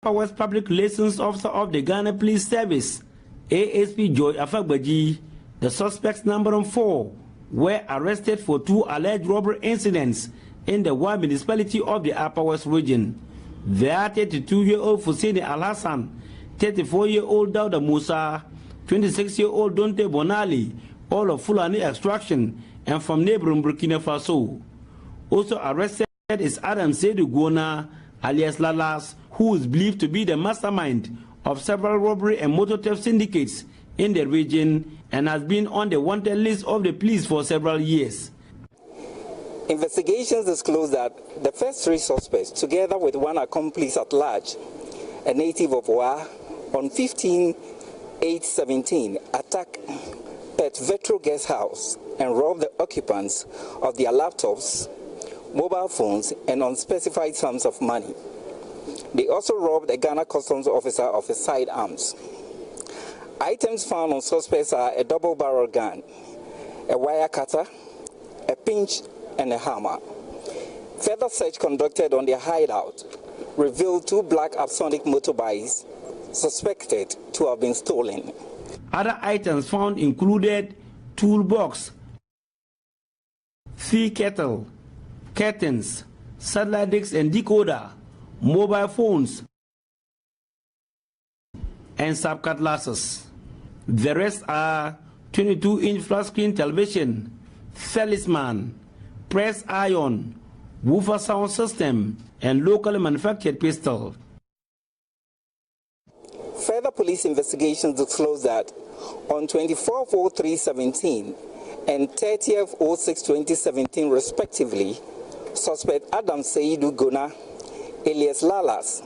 Upper West Public Relations Officer of the Ghana Police Service, ASP Joy Afagbaji, the suspects number 4 were arrested for 2 alleged robbery incidents in the Wa municipality of the Upper West region. They are 32-year-old Fuseni Al-Hassan, 34-year-old Dauda Musa, 26-year-old Donte Bonali, all of Fulani extraction and from neighboring Burkina Faso. Also arrested is Adam Seydou Gona, alias Lalas, who is believed to be the mastermind of several robbery and motor theft syndicates in the region and has been on the wanted list of the police for several years. Investigations disclosed that the first 3 suspects, together with 1 accomplice at large, a native of Wa, on 15/8/17 attacked Pet Vetro Guest House and robbed the occupants of their laptops, mobile phones, and unspecified sums of money. They also robbed a Ghana Customs officer of his sidearms. Items found on suspects are a double-barrel gun, a wire cutter, a pinch, and a hammer. Further search conducted on their hideout revealed 2 black Absonic motorbikes suspected to have been stolen. Other items found included toolbox, tea kettle, curtains, satellite discs and decoder, mobile phones, and subcutlasses. The rest are 22-inch flat screen television, talisman, press iron, woofer sound system, and locally manufactured pistol. Further police investigations disclosed that on 24/03/17 and 30/06/2017 respectively, suspect Adam Seydou Gona, alias Lalas,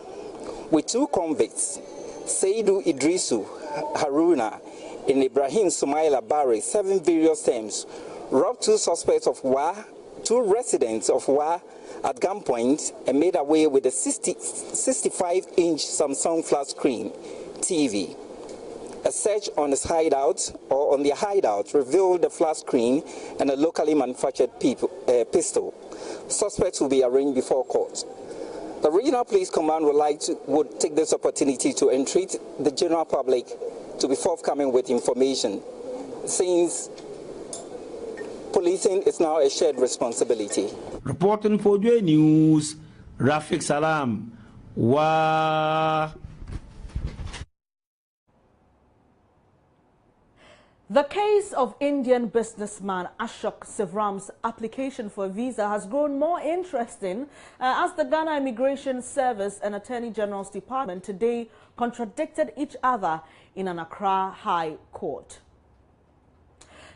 with 2 convicts, Seydou Idrisu Haruna and Ibrahim Sumaila Bbers, 7 various terms, robbed 2 suspects of Wa, 2 residents of Wa at gunpoint and made away with a 65-inch Samsung flat screen TV. A search on his hideout or on their hideout revealed the flat screen and a locally manufactured pistol. Suspects will be arraigned before court. The Regional Police Command would take this opportunity to entreat the general public to be forthcoming with information, since policing is now a shared responsibility. Reporting for Joy News, Rafik Salam. Wa. The case of Indian businessman Ashok Sivram's application for a visa has grown more interesting as the Ghana Immigration Service and Attorney General's Department today contradicted each other in an Accra High Court.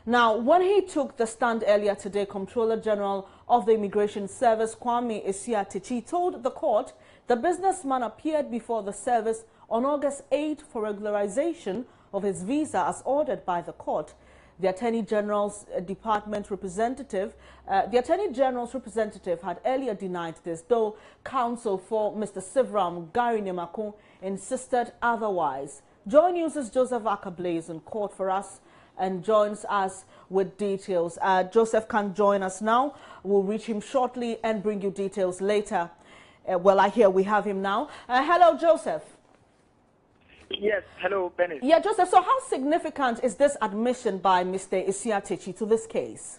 Now, when he took the stand earlier today, Comptroller General of the Immigration Service, Kwame Esiatechi, told the court the businessman appeared before the service on August 8 for regularization of his visa as ordered by the court. The Attorney General's representative had earlier denied this, though counsel for Mr. Sivram, Gary Nemako, insisted otherwise. Joy News' Joseph Akable is in court for us and joins us with details. Joseph can join us now. We'll reach him shortly and bring you details later. Well, I hear we have him now. Hello, Joseph. Yes, hello, Bennett. Yeah, Joseph, so how significant is this admission by Mr. Esiatechi to this case?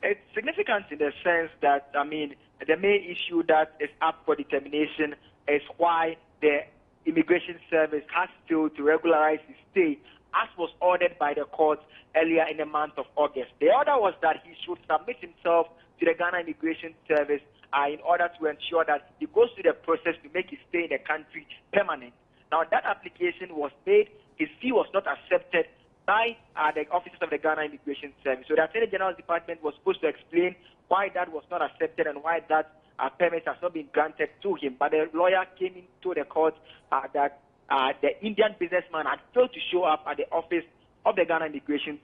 It's significant in the sense that, I mean, the main issue that is up for determination is why the Immigration Service has failed to regularize his stay, as was ordered by the court earlier in the month of August. The order was that he should submit himself to the Ghana Immigration Service in order to ensure that he goes through the process to make his stay in the country permanent. Now, that application was made. His fee was not accepted by the officers of the Ghana Immigration Service. So the Attorney General's Department was supposed to explain why that was not accepted and why that permit has not been granted to him. But the lawyer came into the court that the Indian businessman had failed to show up at the office of the Ghana Immigration.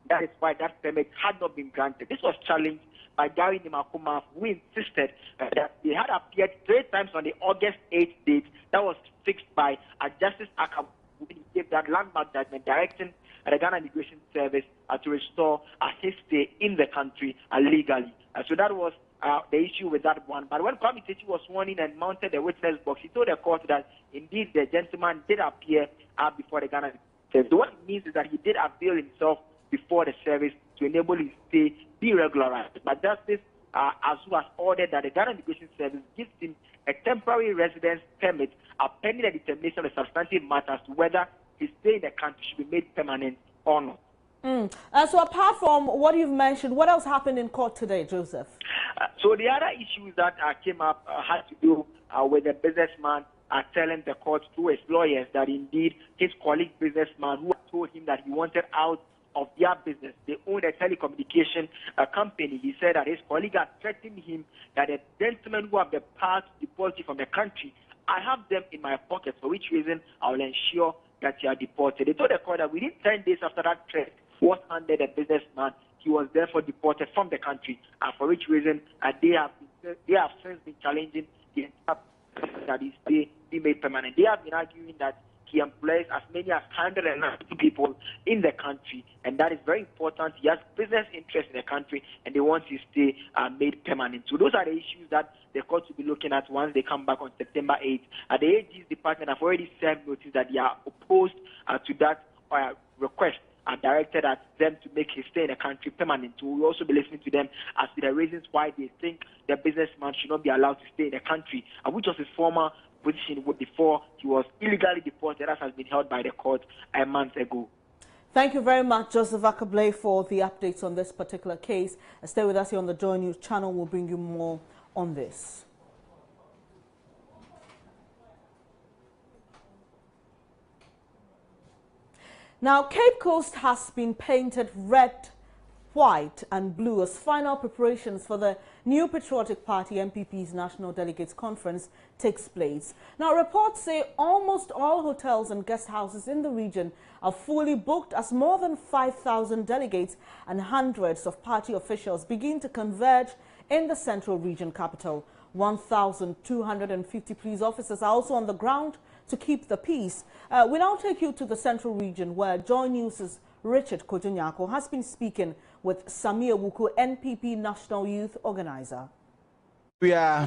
That is why that permit had not been granted. This was challenged by Gary Nimakuma, who insisted that he had appeared 3 times on the August 8th date that was fixed by Justice Akam, who gave that landmark judgment directing the Ghana Immigration Service to restore his stay in the country legally. So that was the issue with that one. But when Kwame Techi was sworn in and mounted the witness box, he told the court that indeed the gentleman did appear before the Ghana service. So what it means is that he did avail himself before the service to enable his stay be regularized. But Justice Azu has ordered that the Ghana Immigration Service gives him a temporary residence permit pending the determination of the substantive matters to whether his stay in the country should be made permanent or not. So apart from what you've mentioned, what else happened in court today, Joseph? So the other issues that came up had to do with the businessman telling the court through his lawyers that indeed his colleague businessman who told him that he wanted out of their business, they own a telecommunication company. He said that his colleague had threatened him that the gentlemen who have the power to deport you from the country, I have them in my pocket, for which reason I will ensure that you are deported. They told the court that within 10 days after that threat was handed a businessman, he was therefore deported from the country, for which reason they have since been challenging the entire that his stay be made permanent. They have been arguing that he employs as many as 190 people in the country, and that is very important. He has business interests in the country, and they want his stay made permanent. So those are the issues that the court will be looking at once they come back on September 8th. The AG's department have already served notice that they are opposed to that request and directed at them to make his stay in the country permanent. So we'll also be listening to them as to the reasons why they think the businessman should not be allowed to stay in the country, which was his former position before he was illegally deported, as has been held by the court a month ago. Thank you very much, Joseph Akable, for the updates on this particular case. Stay with us here on the Joy News channel. We'll bring you more on this. Now, Cape Coast has been painted red, white and blue as final preparations for the new Patriotic Party MPP's National Delegates Conference takes place. Now, reports say almost all hotels and guest houses in the region are fully booked as more than 5,000 delegates and hundreds of party officials begin to converge in the Central Region capital. 1,250 police officers are also on the ground to keep the peace. We now take you to the Central Region, where Joy News' Richard Kojonyako has been speaking with Samia Wuku, NPP National Youth Organizer. We are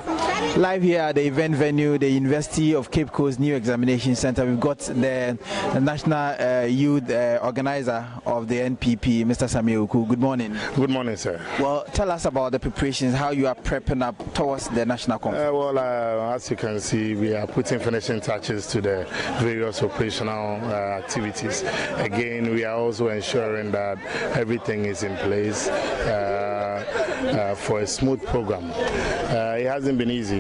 live here at the event venue, the University of Cape Coast New Examination Center. We've got the National Youth Organizer of the NPP, Mr. Samia Wuku. Good morning. Good morning, sir. Well, tell us about the preparations, how you are prepping up towards the national conference. As you can see, we are putting finishing touches to the various operational activities. Again, we are also ensuring that everything is in place for a smooth program. It hasn't been easy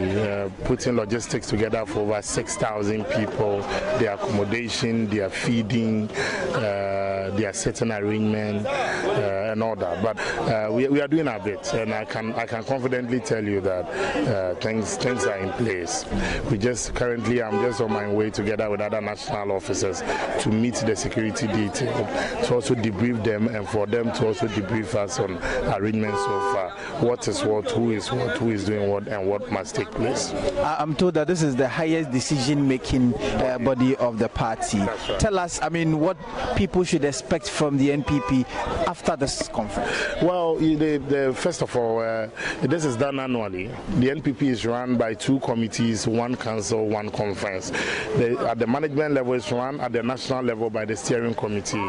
putting logistics together for over 6,000 people, their accommodation, their feeding, their certain arrangement, and all that. But we are doing our bit, and I can confidently tell you that things are in place. I'm just on my way together with other national officers to meet the security detail, to also debrief them, and for them to also debrief us on arrangements of what is what, who is doing what, and what must take place. I'm told that this is the highest decision-making body of the party. Right. Tell us, what people should expect from the NPP after this conference. Well, first of all, this is done annually. The NPP is run by two committees, one council, one conference. At the management level, it's run at the national level by the steering committee.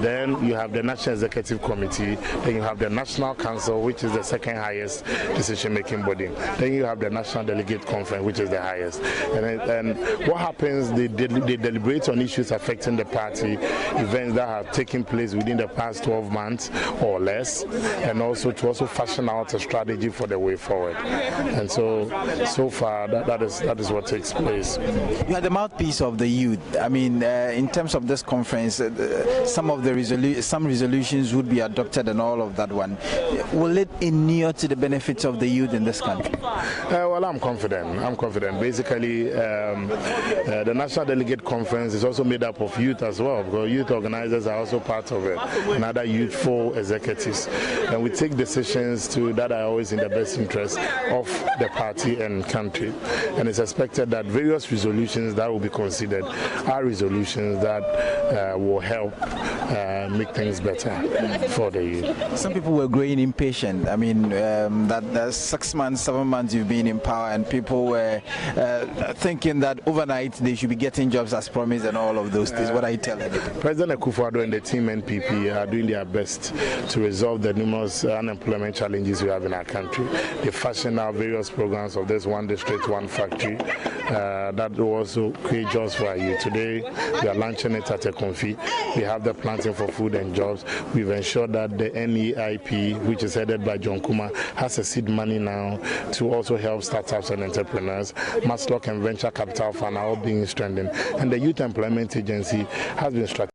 Then you have the National Executive Committee. Then you have the National Council, which is the second highest decision-making body. Then you have the National Delegate Conference, which is the highest. And what happens, they deliberate on issues affecting the party, events that have taken place within the past 12 months or less, and also to fashion out a strategy for the way forward. And so far, that is what takes place. You are the mouthpiece of the youth. In terms of this conference, some resolutions would be adopted and all of that one. Will it inure to the benefits of the youth in this country? Well, I'm confident. Basically, the National Delegate Conference is also made up of youth as well, because youth organizers are also part of it, and other youthful executives. And we take decisions that are always in the best interest of the party and country. And it's expected that various resolutions that will be considered are resolutions that will help make things better for the youth. Some people were growing impatient. I mean, that 6 months, 7 months you've been in power, and people were thinking that overnight they should be getting jobs as promised and all of those things. What are you telling them? President Akufo-Addo and the team NPP are doing their best to resolve the numerous unemployment challenges we have in our country. They fashion out various programs of this one district, one factory that will also create jobs for our youth. Today, we are launching it at a Konfi. We have the planting for food and jobs. We've ensured that the NEIP, which is headed by John Kuma, has a seed money now to also help startups and entrepreneurs. Maslock and Venture Capital Fund are all being strengthened. And the Youth Employment Agency has been structured